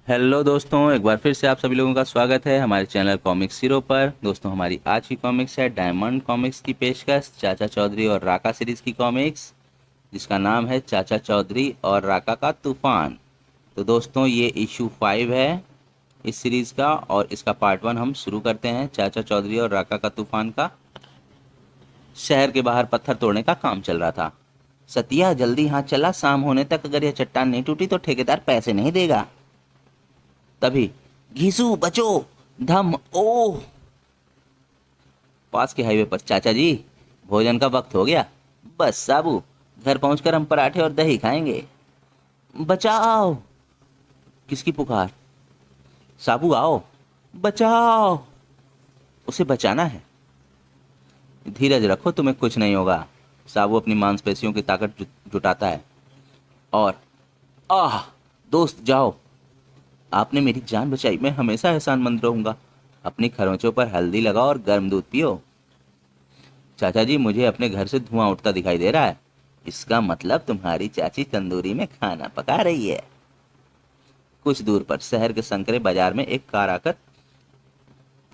Hello दोस्तों, एक बार फिर से आप सभी लोगों का स्वागत है हमारे चैनल कॉमिक्स हीरो पर। दोस्तों, हमारी आज की कॉमिक्स है डायमंड कॉमिक्स की पेशकश चाचा चौधरी और राका सीरीज़ की कॉमिक्स, जिसका नाम है चाचा चौधरी और राका का तूफान। तो दोस्तों, ये इशू 5 है इस सीरीज़ का, और इसका पार्ट 1 हम शुरू करते हैं। चाचा चौधरी और राका का तूफान का शहर के बाहर पत्थर तोड़ने का काम चल रहा था। सतिया जल्दी हाथ चला, शाम होने तक अगर यह चट्टान नहीं टूटी तो ठेकेदार पैसे नहीं देगा। तभी घीसू बचो, धम ओह। पास के हाईवे पर चाचा जी, भोजन का वक्त हो गया। बस साबू, घर पहुंचकर हम पराठे और दही खाएंगे। बचाओ! किसकी पुकार? साबू आओ, बचाओ! उसे बचाना है। धीरज रखो, तुम्हें कुछ नहीं होगा। साबू अपनी मांसपेशियों की ताकत जुटाता है और आह, दोस्त जाओ, आपने मेरी जान बचाई, मैं हमेशा एहसानमंद रहूंगा। अपनी खरोंचों पर हल्दी लगाओ और गर्म दूध पियो। चाचा जी, मुझे अपने घर से धुआं उठता दिखाई दे रहा है। इसका मतलब तुम्हारी चाची तंदूरी में खाना पका रही है। कुछ दूर पर शहर के संकरे बाजार में एक कार आकर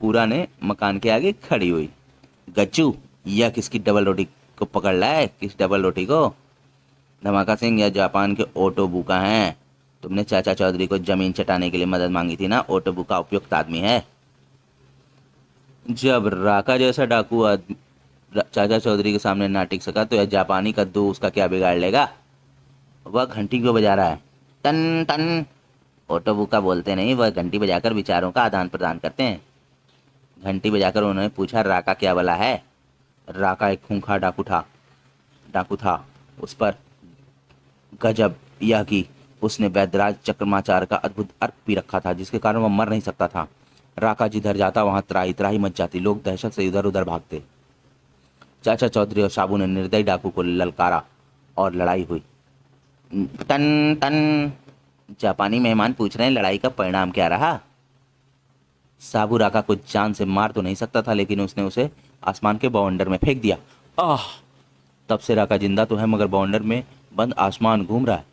पूरा ने मकान के आगे खड़ी हुई। गच्चू, यह किसकी डबल रोटी को पकड़ लाया है? किस डबल रोटी को? धमाका सिंह, यह जापान के ओटो बुका हैं। तुमने चाचा चौधरी को जमीन चटाने के लिए मदद मांगी थी ना? ओटो बुका उपयुक्त आदमी है। जब राका जैसा डाकू चाचा चौधरी के सामने ना टिक सका तो यह जापानी कद्दू उसका क्या बिगाड़ लेगा? वह घंटी क्यों बजा रहा है? Ton ton. ओटोबुका बोलते नहीं, वह घंटी बजाकर विचारों का आदान प्रदान करते हैं। घंटी बजाकर उन्होंने पूछा, राका क्या बला है? राका एक खूंखार डाकू था। उस पर गजब यह कि उसने वैद्यराज चक्रमाचार का अद्भुत अर्क पी रखा था, जिसके कारण वह मर नहीं सकता था। राका जिधर जाता वहां त्राही त्राही मच जाती, लोग दहशत से इधर उधर भागते। चाचा चौधरी और साबू ने निर्दयी डाकू को ललकारा और लड़ाई हुई। टन टन। जापानी मेहमान पूछ रहे हैं, लड़ाई का परिणाम क्या रहा? साबू राका को जान से मार तो नहीं सकता था, लेकिन उसने उसे आसमान के बाउंडर में फेंक दिया। आह! तब से राका जिंदा तो है, मगर बाउंडर में बंद आसमान घूम रहा है।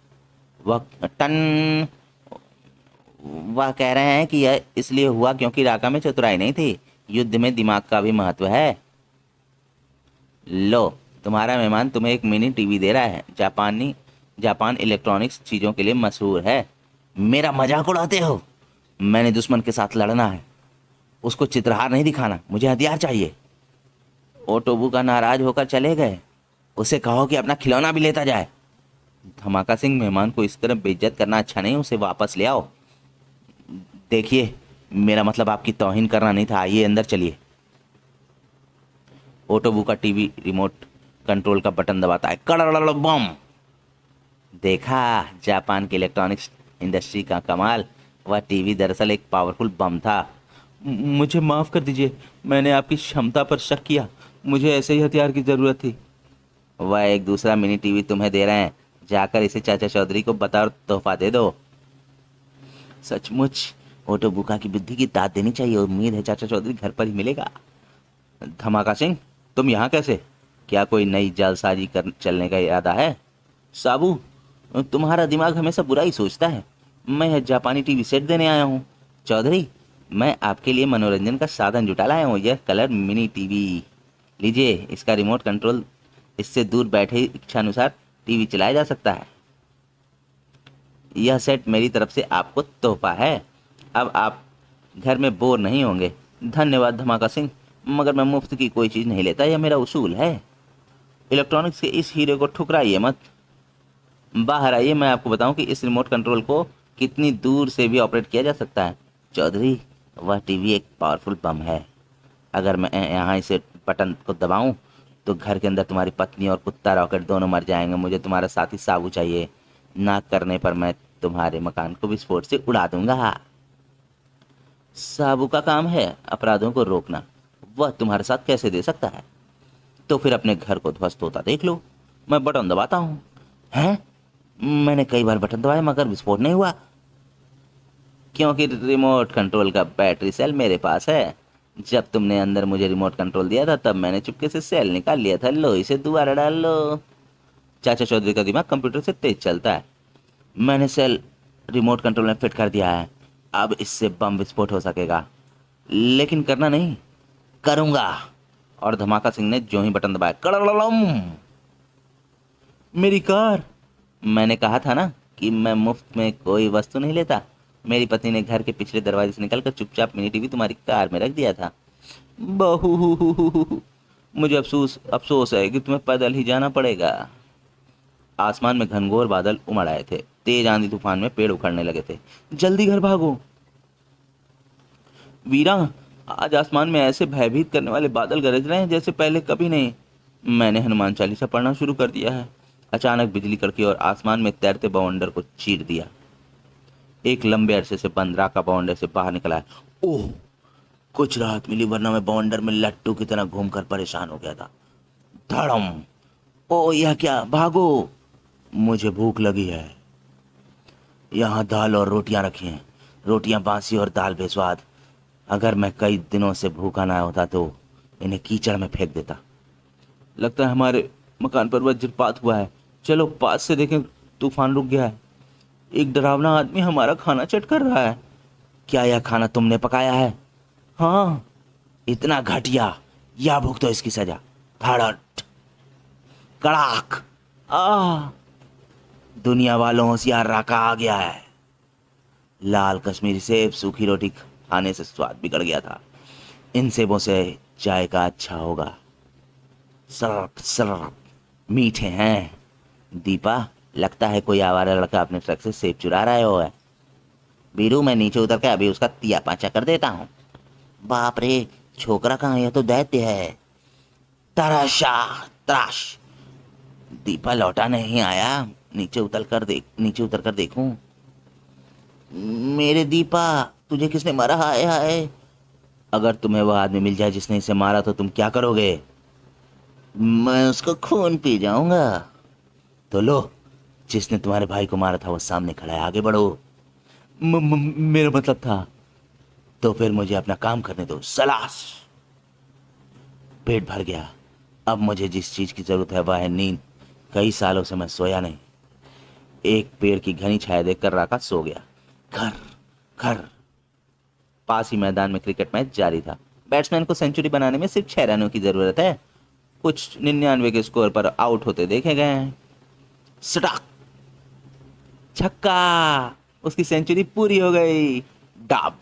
वह टन वह कह रहे हैं कि यह इसलिए हुआ क्योंकि राका में चतुराई नहीं थी। युद्ध में दिमाग का भी महत्व है। लो, तुम्हारा मेहमान तुम्हें एक मिनी टीवी दे रहा है। जापान इलेक्ट्रॉनिक्स चीज़ों के लिए मशहूर है। मेरा मजाक उड़ाते हो? मैंने दुश्मन के साथ लड़ना है, उसको चित्रहार नहीं दिखाना। मुझे हथियार चाहिए। ओटोबू का नाराज होकर चले गए। उसे कहो कि अपना खिलौना भी लेता जाए। धमाका सिंह, मेहमान को इस तरह बेइज्जत करना अच्छा नहीं, उसे वापस ले आओ। देखिए, मेरा मतलब आपकी तौहीन करना नहीं था। आइए अंदर चलिए। ओटोबू का टीवी रिमोट कंट्रोल का बटन दबाता है। कड़ड़ बम। देखा, जापान की इलेक्ट्रॉनिक्स इंडस्ट्री का कमाल। वह टीवी दरअसल एक पावरफुल बम था। मुझे माफ़ कर दीजिए, मैंने आपकी क्षमता पर शक किया। मुझे ऐसे ही हथियार की ज़रूरत थी। वह एक दूसरा मिनी टीवी तुम्हें दे रहे हैं, जाकर इसे चाचा चौधरी को बता और तोहफा दे दो। सचमुच ऑटो बुका की बुद्धि की दाद देनी चाहिए। उम्मीद है चाचा चौधरी घर पर ही मिलेगा। धमाका सिंह, तुम यहाँ कैसे? क्या कोई नई जालसाजी कर चलने का इरादा है? साबू, तुम्हारा दिमाग हमेशा बुरा ही सोचता है। मैं यह जापानी टीवी सेट देने आया हूँ। चौधरी, मैं आपके लिए मनोरंजन का साधन जुटा लाया हूँ। यह कलर मिनी टीवी लीजिए। इसका रिमोट कंट्रोल, इससे दूर बैठे इच्छानुसार टीवी चलाया जा सकता है। यह सेट मेरी तरफ से आपको तोहफा है। अब आप घर में बोर नहीं होंगे। धन्यवाद धमाका सिंह, मगर मैं मुफ्त की कोई चीज़ नहीं लेता, यह मेरा उसूल है। इलेक्ट्रॉनिक्स के इस हीरे को ठुकराइए मत। बाहर आइए, मैं आपको बताऊं कि इस रिमोट कंट्रोल को कितनी दूर से भी ऑपरेट किया जा सकता है। चौधरी, वह टीवी एक पावरफुल बम है। अगर मैं यहाँ इसे बटन को दबाऊं तो घर के अंदर तुम्हारी पत्नी और कुत्ता रॉकेट दोनों मर जाएंगे। मुझे तुम्हारा साथी साबू चाहिए। ना करने पर मैं तुम्हारे मकान को विस्फोट से उड़ा दूंगा। साबू का काम है अपराधों को रोकना। वह तुम्हारे साथ कैसे दे सकता है? तो फिर अपने घर को ध्वस्त होता देख लो। मैं बटन दबाता हूँ। हैं? मैंने कई बार बटन दबाया मगर विस्फोट नहीं हुआ। क्योंकि रिमोट कंट्रोल का बैटरी सेल मेरे पास है। जब तुमने अंदर मुझे रिमोट कंट्रोल दिया था तब मैंने चुपके से सेल निकाल लिया था। लो, इसे दोबारा डाल लो। चाचा चौधरी का दिमाग कंप्यूटर से तेज चलता है। मैंने सेल रिमोट कंट्रोल में फिट कर दिया है। अब इससे बम विस्फोट हो सकेगा, लेकिन करना नहीं, करूंगा। और धमाका सिंह ने जो ही बटन दबाया, कड़ड़ड़म, मेरी कार। मैंने कहा था ना कि मैं मुफ्त में कोई वस्तु नहीं लेता। मेरी पत्नी ने घर के पिछले दरवाजे से निकलकर चुपचाप मिनी टीवी तुम्हारी कार में रख दिया था। बहू, मुझे अफसोस अफसोस है कि तुम्हें पैदल ही जाना पड़ेगा। आसमान में घनघोर बादल उमड़ आए थे। तेज आंधी तूफान में पेड़ उखड़ने लगे थे। जल्दी घर भागो वीरा, आज आसमान में ऐसे भयभीत करने वाले बादल गरज रहे हैं जैसे पहले कभी नहीं। मैंने हनुमान चालीसा पढ़ना शुरू कर दिया है। अचानक बिजली कड़की और आसमान में तैरते बवंडर को चीर दिया। एक लंबे अरसे से बंद राका बवंडर से बाहर निकला है। ओह, कुछ राहत मिली, वरना मैं बवंडर में लट्टू की तरह घूमकर परेशान हो गया था। धड़म। ओ यह क्या, भागो, मुझे भूख लगी है। यहाँ दाल और रोटियां रखी हैं। रोटियां बासी और दाल बेस्वाद। अगर मैं कई दिनों से भूखा ना होता तो इन्हें कीचड़ में फेंक देता। लगता है हमारे मकान पर वज्रपात हुआ है। चलो पास से देखें, तूफान रुक गया है। एक डरावना आदमी हमारा खाना चट कर रहा है। क्या यह खाना तुमने पकाया है? हाँ। इतना घटिया, या भुगतो तो इसकी सजा। धड़ट, कड़ाक। आ दुनिया वालों, होशियार, राका आ गया है। लाल कश्मीरी सेब सूखी रोटी खाने से स्वाद बिगड़ गया था। इन सेबों से चाय का अच्छा होगा। सरप सरप, मीठे हैं। दीपा, लगता है कोई आवारा लड़का अपने ट्रक से सेब चुरा रहा है। बीरू, मैं नीचे उतर के अभी उसका तिया पाचा कर देता हूँ। बाप रे, छोकरा कहाँ, यह तो दैत्य है। तराशा त्राश। दीपा लौटा नहीं आया। नीचे उतर कर देखूं। मेरे दीपा, तुझे किसने मारा? हाय हाय। अगर तुम्हें वह आदमी मिल जाए जिसने इसे मारा तो तुम क्या करोगे? मैं उसको खून पी जाऊंगा। तो लो, जिसने तुम्हारे भाई को मारा था वो सामने खड़ा है, आगे बढ़ो। मेरा मतलब था। तो फिर मुझे अपना काम करने दो। सलास। पेट भर गया। अब मुझे जिस चीज की जरूरत है वह है नींद। कई सालों से मैं सोया नहीं। एक पेड़ की घनी छाया देखकर राका सो गया। घर घर। पास ही मैदान में क्रिकेट मैच जारी था। बैट्समैन को सेंचुरी बनाने में सिर्फ 6 रनों की जरूरत है। कुछ 99 के स्कोर पर आउट होते देखे गए हैं। सटाक, छक्का। उसकी सेंचुरी पूरी हो गई। डाब।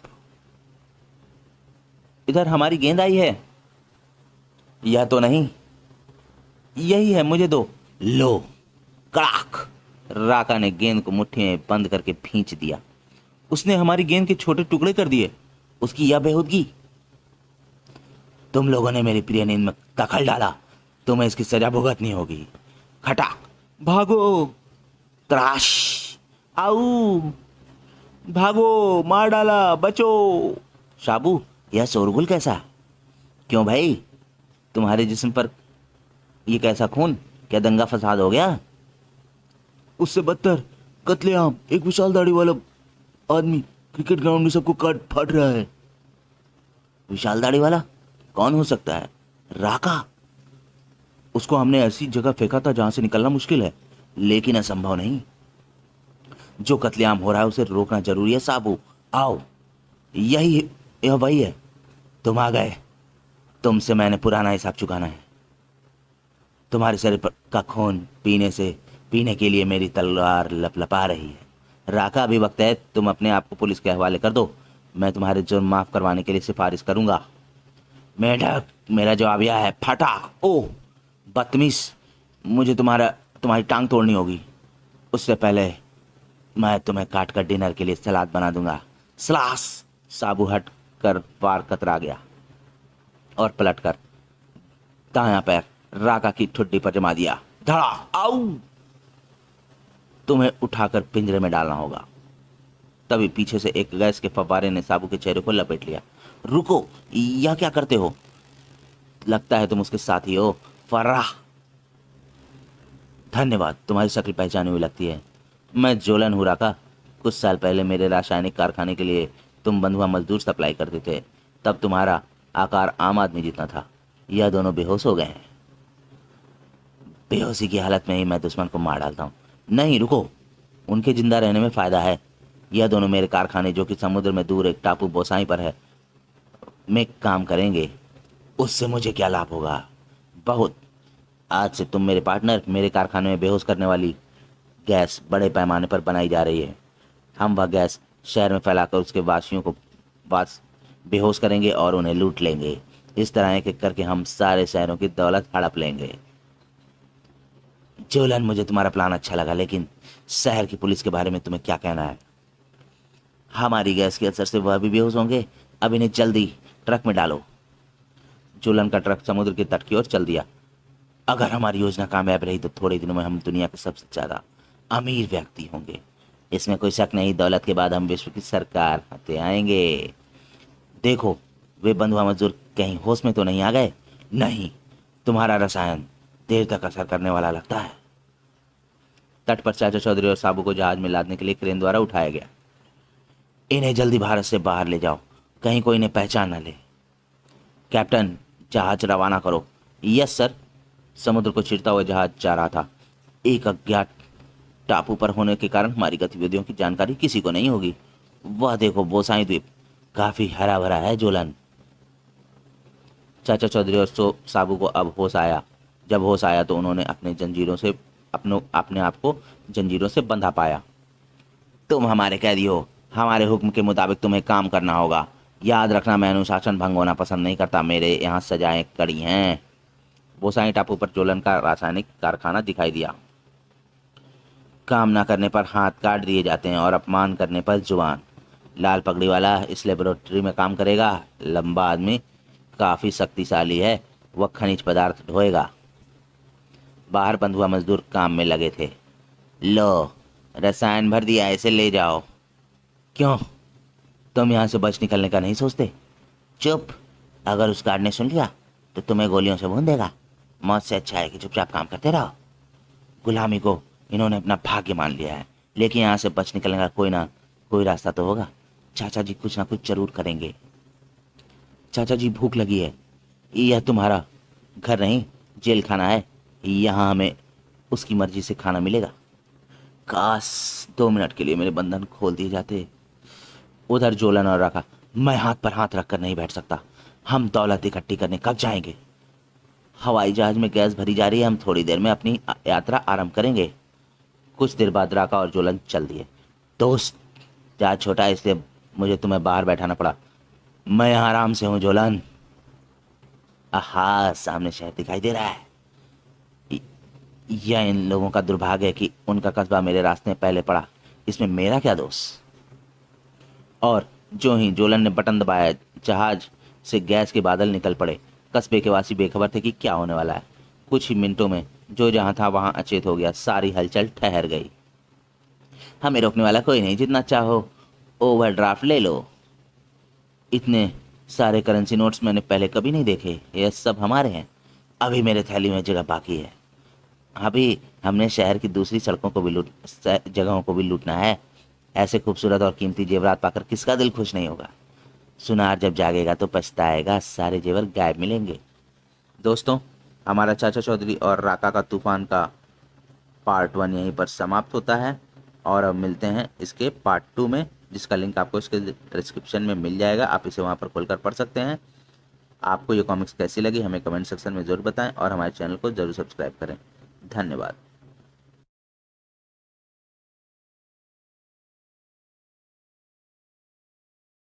इधर हमारी गेंद आई है। यह तो नहीं, यही है, मुझे दो। लो। कड़ाक। राका ने गेंद को मुट्ठी में बंद करके खींच दिया। उसने हमारी गेंद के छोटे टुकड़े कर दिए। उसकी यह बेहूदगी। तुम लोगों ने मेरी प्रिय नींद में दखल डाला। तुम्हें इसकी सजा भुगतनी होगी। खटाक। भागो। त्राश। आऊ। भागो, मार डाला, बचो। शाबू, यह शोरगुल कैसा? क्यों भाई, तुम्हारे जिस्म पर ये कैसा खून? क्या दंगा फसाद हो गया? उससे बदतर, कत्लेआम। एक विशाल दाढ़ी वाला आदमी क्रिकेट ग्राउंड में सबको काट फाड़ रहा है। विशाल दाढ़ी वाला कौन हो सकता है? राका। उसको हमने ऐसी जगह फेंका था जहां से निकलना मुश्किल है, लेकिन असंभव नहीं। जो कत्लेआम हो रहा है उसे रोकना जरूरी है। साबू, आओ। यह वही है। तुम आ गए। तुमसे मैंने पुराना हिसाब चुकाना है। तुम्हारे शरीर पर का खून पीने के लिए मेरी तलवार लपलपा रही है। राका, अभी वक्त है तुम अपने आप को पुलिस के हवाले कर दो। मैं तुम्हारे जुर्म माफ करवाने के लिए सिफारिश करूंगा। मेढक, मेरा जवाब यह है। फटा। ओह बदतमीज, मुझे तुम्हारी टांग तोड़नी होगी। उससे पहले मैं तुम्हें काट कर डिनर के लिए सलाद बना दूंगा। सलास। साबू हट कर वार कतरा गया और पलटकर दायां पैर राका की ठुड्डी पर जमा दिया। धड़ा। आऊ। तुम्हें उठाकर पिंजरे में डालना होगा। तभी पीछे से एक गैस के फव्वारे ने साबू के चेहरे को लपेट लिया। रुको, यह क्या करते हो? लगता है तुम उसके साथी हो। फर्राह। धन्यवाद, तुम्हारी शक्ल पहचानी हुई लगती है। मैं जोलन हूँ राका। कुछ साल पहले मेरे रासायनिक कारखाने के लिए तुम बंधुआ मजदूर सप्लाई करते थे। तब तुम्हारा आकार आम आदमी जितना था। यह दोनों बेहोश हो गए हैं। बेहोशी की हालत में ही मैं दुश्मन को मार डालता हूँ। नहीं रुको, उनके जिंदा रहने में फायदा है। यह दोनों मेरे कारखाने, जो कि समुद्र में दूर एक टापू बोसाई पर है, में काम करेंगे। उससे मुझे क्या लाभ होगा? बहुत। आज से तुम मेरे पार्टनर। मेरे कारखाने में बेहोश करने वाली गैस बड़े पैमाने पर बनाई जा रही है। हम वह गैस शहर में फैलाकर उसके वासियों को वास बेहोश करेंगे और उन्हें लूट लेंगे। इस तरह एक एक करके हम सारे शहरों की दौलत हड़प लेंगे। जोलन, मुझे तुम्हारा प्लान अच्छा लगा, लेकिन शहर की पुलिस के बारे में तुम्हें क्या कहना है? हमारी गैस के असर से वह भी बेहोश होंगे। अब इन्हें जल्दी ट्रक में डालो। जोलन का ट्रक समुद्र के तट की ओर चल दिया। अगर हमारी योजना कामयाब रही तो थोड़े दिनों में हम दुनिया के सबसे ज्यादा अमीर व्यक्ति होंगे। इसमें कोई शक नहीं। दौलत के बाद हम विश्व की सरकार होते आएंगे। देखो, वे बंधुआ मजदूर कहीं होश में तो नहीं आ गए? नहीं, तुम्हारा रसायन देर तक असर करने वाला लगता है। तट पर चाचा चौधरी और साबू को जहाज में लादने के लिए क्रेन द्वारा उठाया गया। इन्हें जल्दी भारत से बाहर ले जाओ, कहीं कोई इन्हें पहचान न ले। कैप्टन, जहाज रवाना करो। Yes sir. समुद्र को चीरता हुआ जहाज जा रहा था। एक अज्ञात टापू पर होने के कारण हमारी गतिविधियों की जानकारी किसी को नहीं होगी। वह देखो, बोसाई द्वीप काफी हरा भरा है। जोलन, चाचा चौधरी और साबू को अब होश आया। जब होश आया तो उन्होंने अपने आप को जंजीरों से बंधा पाया। तुम हमारे कैदी हो। हमारे हुक्म के मुताबिक तुम्हें काम करना होगा। याद रखना, मैं अनुशासन भंग होना पसंद नहीं करता। मेरे यहाँ सजाएं कड़ी हैं। बोसाई टापू पर जोलन का रासायनिक कारखाना दिखाई दिया। काम ना करने पर हाथ काट दिए जाते हैं और अपमान करने पर जुबान। लाल पगड़ी वाला इस लेबोरेटरी में काम करेगा। लंबा आदमी, काफी शक्तिशाली है। वह खनिज पदार्थ ढोएगा। बाहर बंधुआ मजदूर काम में लगे थे। लो, रसायन भर दिया, इसे ले जाओ। क्यों? तुम यहाँ से बच निकलने का नहीं सोचते? चुप। अगर उस गार्ड ने सुन लिया तो तुम्हें गोलियों से भून देगा। मौत से अच्छा है कि चुपचाप काम करते रहो। गुलामी को इन्होंने अपना भाग्य मान लिया है, लेकिन यहाँ से बच निकलने का कोई ना कोई रास्ता तो होगा। चाचा जी कुछ ना कुछ जरूर करेंगे। चाचा जी, भूख लगी है। यह तुम्हारा घर नहीं, जेल खाना है। यहाँ हमें उसकी मर्जी से खाना मिलेगा। काश 2 मिनट के लिए मेरे बंधन खोल दिए जाते। उधर जोलन और रखा, मैं हाथ पर हाथ रखकर नहीं बैठ सकता। हम दौलत इकट्ठी करने कब जाएंगे? हवाई जहाज में गैस भरी जा रही है। हम थोड़ी देर में अपनी यात्रा आरंभ करेंगे। कुछ देर बाद राका और जोलन चल दिए। दोस्त, जहाज छोटा है इसलिए मुझे तुम्हें बाहर बैठाना पड़ा। मैं यहाँ आराम से हूँ जोलन। आहा, सामने शहर दिखाई दे रहा है। यह इन लोगों का दुर्भाग्य है कि उनका कस्बा मेरे रास्ते में पहले पड़ा। इसमें मेरा क्या दोष? और जो ही जोलन ने बटन दबाया, जहाज से गैस के बादल निकल पड़े। कस्बे के वासी बेखबर थे कि क्या होने वाला है। कुछ ही मिनटों में जो जहां था वहां अचेत हो गया। सारी हलचल ठहर गई। हमें रोकने वाला कोई नहीं। जितना चाहो ओवरड्राफ्ट ले लो। इतने सारे करेंसी नोट्स मैंने पहले कभी नहीं देखे। ये सब हमारे हैं। अभी मेरे थैली में जगह बाकी है। अभी हमने शहर की दूसरी सड़कों को भी जगहों को भी लूटना है। ऐसे खूबसूरत और कीमती जेवरात पाकर किसका दिल खुश नहीं होगा? सुनार जब जागेगा तो पछताएगा। सारे जेवर गायब मिलेंगे। दोस्तों, हमारा चाचा चौधरी और राका का तूफान का पार्ट 1 यहीं पर समाप्त होता है। और अब मिलते हैं इसके पार्ट 2 में, जिसका लिंक आपको इसके डिस्क्रिप्शन में मिल जाएगा। आप इसे वहाँ पर खोलकर पढ़ सकते हैं। आपको ये कॉमिक्स कैसी लगी हमें कमेंट सेक्शन में ज़रूर बताएं और हमारे चैनल को ज़रूर सब्सक्राइब करें। धन्यवाद।